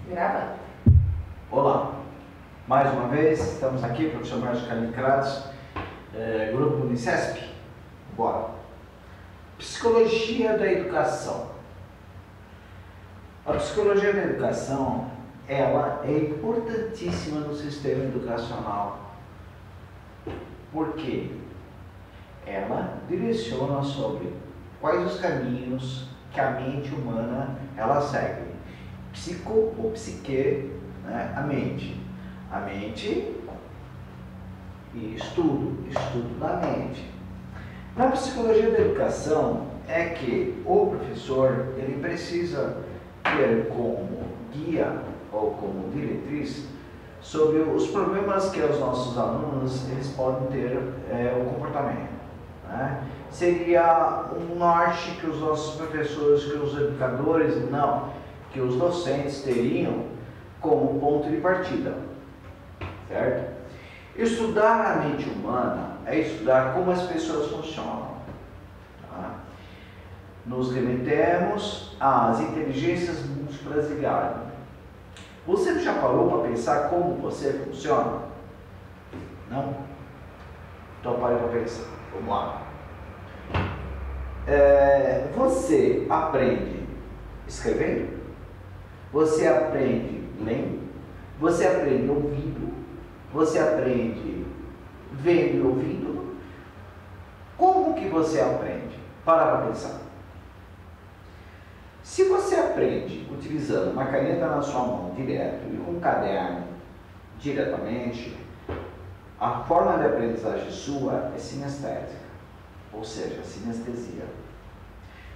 Gravando. Olá, mais uma vez estamos aqui, professor Márcio Canicrados, grupo Unicesp. Bora! Psicologia da educação. A psicologia da educação, ela é importantíssima no sistema educacional. Por quê? Ela direciona sobre quais os caminhos que a mente humana ela segue. Psico ou psique, né? A mente e estudo da mente. Na psicologia da educação é que o professor ele precisa ter como guia ou como diretriz sobre os problemas que os nossos alunos eles podem ter o comportamento, né? Seria um norte que os nossos professores, que os educadores, que os docentes teriam como ponto de partida, certo? Estudar a mente humana é estudar como as pessoas funcionam, tá? Nos remetemos às inteligências múltiplas de Gardner. Você já parou para pensar como você funciona? Não? Então pare para pensar. Vamos lá. Você aprende escrevendo? Você aprende lendo? Você aprende ouvindo? Você aprende vendo e ouvindo? Como que você aprende? Para pensar. Se você aprende utilizando uma caneta na sua mão direto e um caderno diretamente, a forma de aprendizagem sua é sinestésica, ou seja, sinestesia.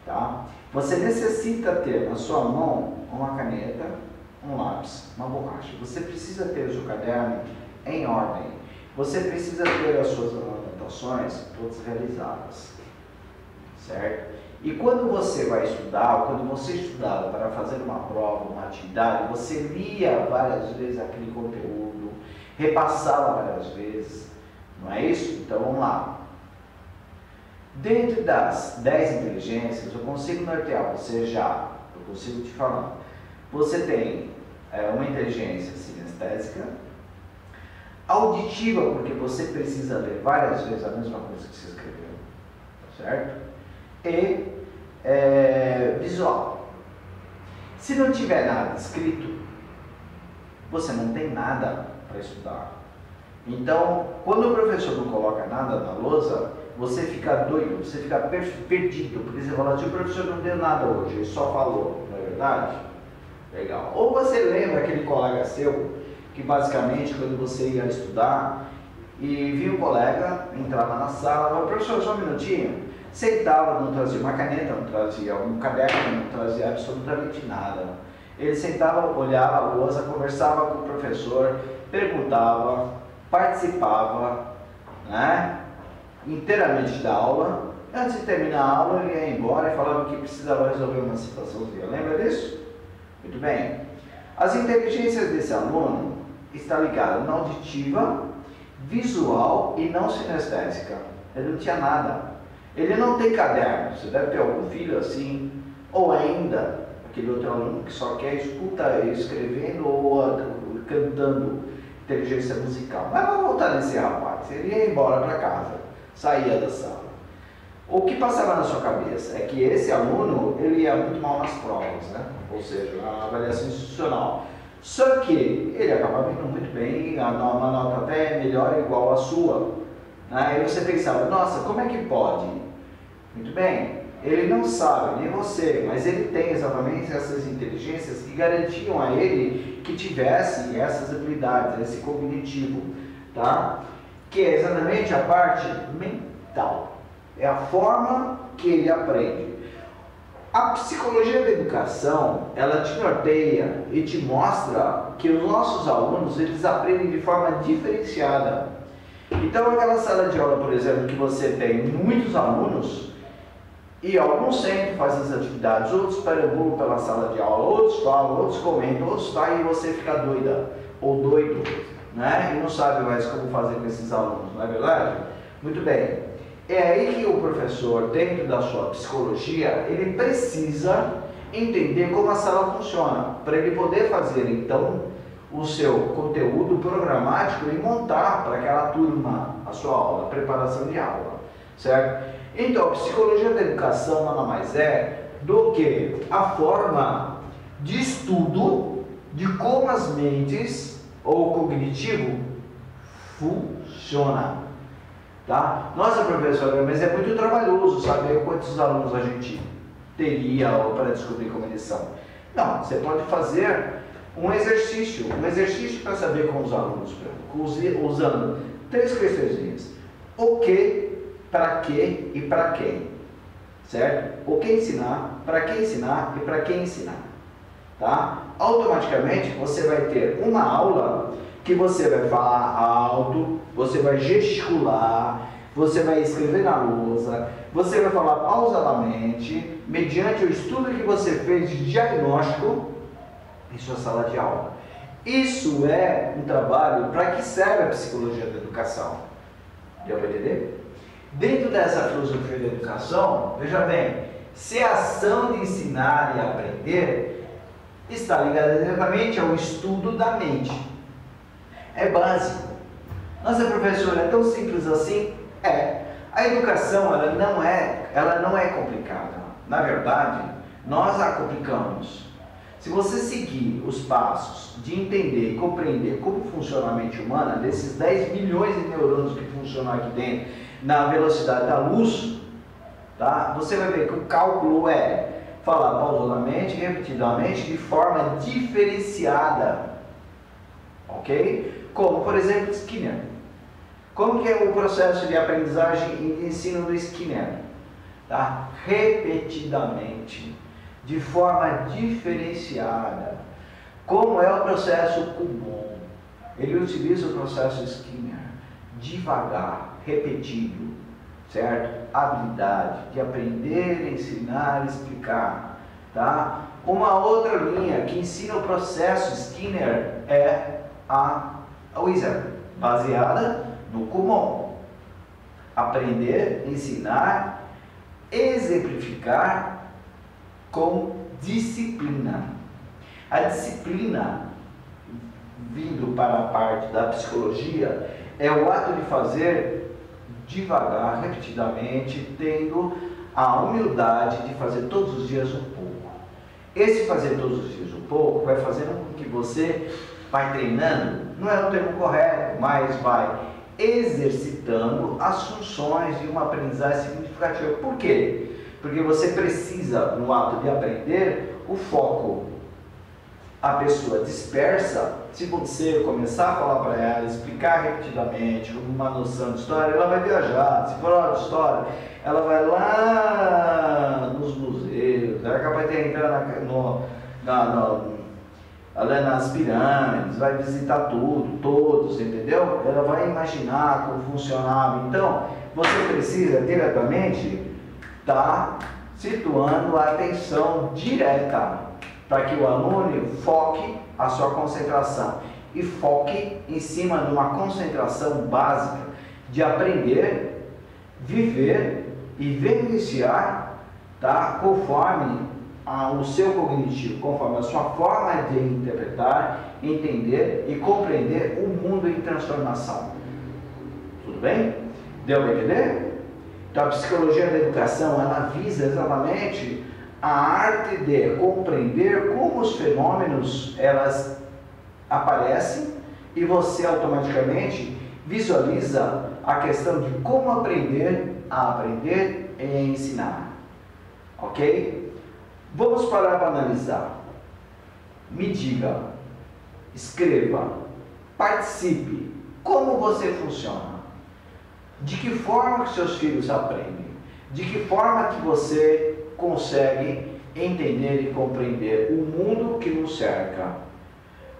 Tá? Você necessita ter na sua mão uma caneta, um lápis, uma borracha. Você precisa ter o seu caderno em ordem. Você precisa ter as suas anotações todas realizadas, certo? E quando você vai estudar, ou quando você estudava para fazer uma prova, uma atividade, você lia várias vezes aquele conteúdo, repassava várias vezes, não é isso? Então vamos lá. Dentro das 10 inteligências, eu consigo nortear você já, eu consigo te falar. Você tem uma inteligência sinestésica, auditiva, porque você precisa ler várias vezes a mesma coisa que você escreveu, certo? E visual. Se não tiver nada escrito, você não tem nada para estudar. Então, quando o professor não coloca nada na lousa, você fica doido, você fica perdido, porque você fala assim, o professor não deu nada hoje, ele só falou, não é verdade? Legal. Ou você lembra aquele colega seu, que basicamente quando você ia estudar, e via um colega, entrava na sala, falava, professor, só um minutinho, sentava, não trazia uma caneta, não trazia um caderno, não trazia absolutamente nada. Ele sentava, olhava a lousa, conversava com o professor, perguntava, participava, né, inteiramente da aula. Antes de terminar a aula, ele ia embora e falava que precisava resolver uma situaçãozinha. Lembra disso? Muito bem. As inteligências desse aluno estão ligadas na auditiva, visual e não sinestésica. Ele não tinha nada. Ele não tem caderno. Você deve ter algum filho assim, ou ainda aquele outro aluno que só quer escutar escrevendo ou cantando inteligência musical. Mas vamos voltar nesse rapaz. Ele ia embora para casa, saía da sala. O que passava na sua cabeça é que esse aluno ele ia muito mal nas provas, né? Ou seja, na avaliação institucional. Só que ele acabava indo muito bem, uma nota até melhor igual à sua. Aí você pensava, nossa, como é que pode? Muito bem, ele não sabe, nem você, mas ele tem exatamente essas inteligências que garantiam a ele que tivesse essas habilidades, esse cognitivo, tá? Que é exatamente a parte mental, é a forma que ele aprende. A psicologia da educação, ela te norteia e te mostra que os nossos alunos, eles aprendem de forma diferenciada. Então, aquela sala de aula, por exemplo, que você tem muitos alunos, e alguns sentam, fazem as atividades, outros perambulam pela sala de aula, outros falam, outros comentam, outros saem e você fica doida ou doido, né? E não sabe mais como fazer com esses alunos, não é verdade? Muito bem. É aí que o professor, dentro da sua psicologia, ele precisa entender como a sala funciona, para ele poder fazer então o seu conteúdo programático e montar para aquela turma a sua aula, a preparação de aula, certo? Então, a psicologia da educação nada mais é do que a forma de estudo de como as mentes ou o cognitivo funciona, tá? Nossa, professora, mas é muito trabalhoso saber quantos alunos a gente teria para descobrir como eles são. Não, você pode fazer um exercício para saber com os alunos, usando 3 questões: o que, para que e para quem, certo? O que ensinar, para que ensinar e para quem ensinar, tá? Automaticamente você vai ter uma aula que você vai falar alto, você vai gesticular, você vai escrever na lousa, você vai falar pausadamente, mediante o estudo que você fez de diagnóstico em sua sala de aula. Isso é um trabalho para que serve a psicologia da educação. Deu para entender? Dentro dessa filosofia da educação, veja bem, se a ação de ensinar e aprender está ligada diretamente ao estudo da mente. É básico. Nossa, professora, é tão simples assim? É. A educação, ela não é complicada. Na verdade, nós a complicamos. Se você seguir os passos de entender e compreender como funciona a mente humana, desses 10 milhões de neurônios que funcionam aqui dentro, na velocidade da luz, tá? Você vai ver que o cálculo é falar pausadamente, repetidamente, de forma diferenciada. Ok? Como, por exemplo, Skinner. Como que é o processo de aprendizagem e de ensino do Skinner? Tá? Repetidamente, de forma diferenciada. Como é o processo comum? Ele utiliza o processo Skinner, devagar, repetido, certo? Habilidade de aprender, ensinar, explicar, tá? Uma outra linha que ensina o processo Skinner é a Wizard, baseada no comum. Aprender, ensinar, exemplificar com disciplina. A disciplina, vindo para a parte da psicologia, é o ato de fazer devagar, repetidamente, tendo a humildade de fazer todos os dias um pouco. Esse fazer todos os dias um pouco vai fazendo com que você vai treinando, não é o termo correto, mas vai exercitando as funções de uma aprendizagem significativa. Por quê? Porque você precisa, no ato de aprender, o foco. A pessoa dispersa, se você começar a falar para ela, explicar repetidamente, com uma noção de história, ela vai viajar. Se for aula de história, ela vai lá nos museus, ela é capaz de entrar nas pirâmides, vai visitar tudo, todos, entendeu? Ela vai imaginar como funcionava. Então, você precisa diretamente estar situando a atenção direta para que o aluno foque a sua concentração e foque em cima de uma concentração básica de aprender, viver e vivenciar, tá? Conforme o seu cognitivo, conforme a sua forma de interpretar, entender e compreender o mundo em transformação. Tudo bem? Deu para entender? Então a psicologia da educação, ela visa exatamente a arte de compreender como os fenômenos elas aparecem e você automaticamente visualiza a questão de como aprender a aprender e ensinar. Ok? Vamos parar para analisar. Me diga, escreva, participe. Como você funciona? De que forma que seus filhos aprendem? De que forma que você consegue entender e compreender o mundo que nos cerca?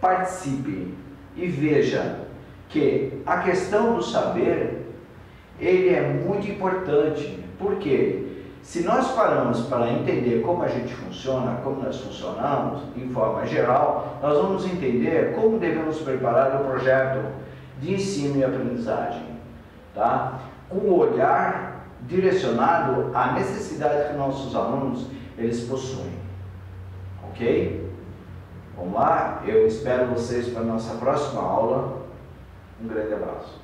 Participe e veja que a questão do saber, ele é muito importante. Por quê? Se nós paramos para entender como a gente funciona, como nós funcionamos, em forma geral, nós vamos entender como devemos preparar o projeto de ensino e aprendizagem, tá? Com o olhar direcionado à necessidade que nossos alunos eles possuem, Ok? Vamos lá? Eu espero vocês para a nossa próxima aula. Um grande abraço.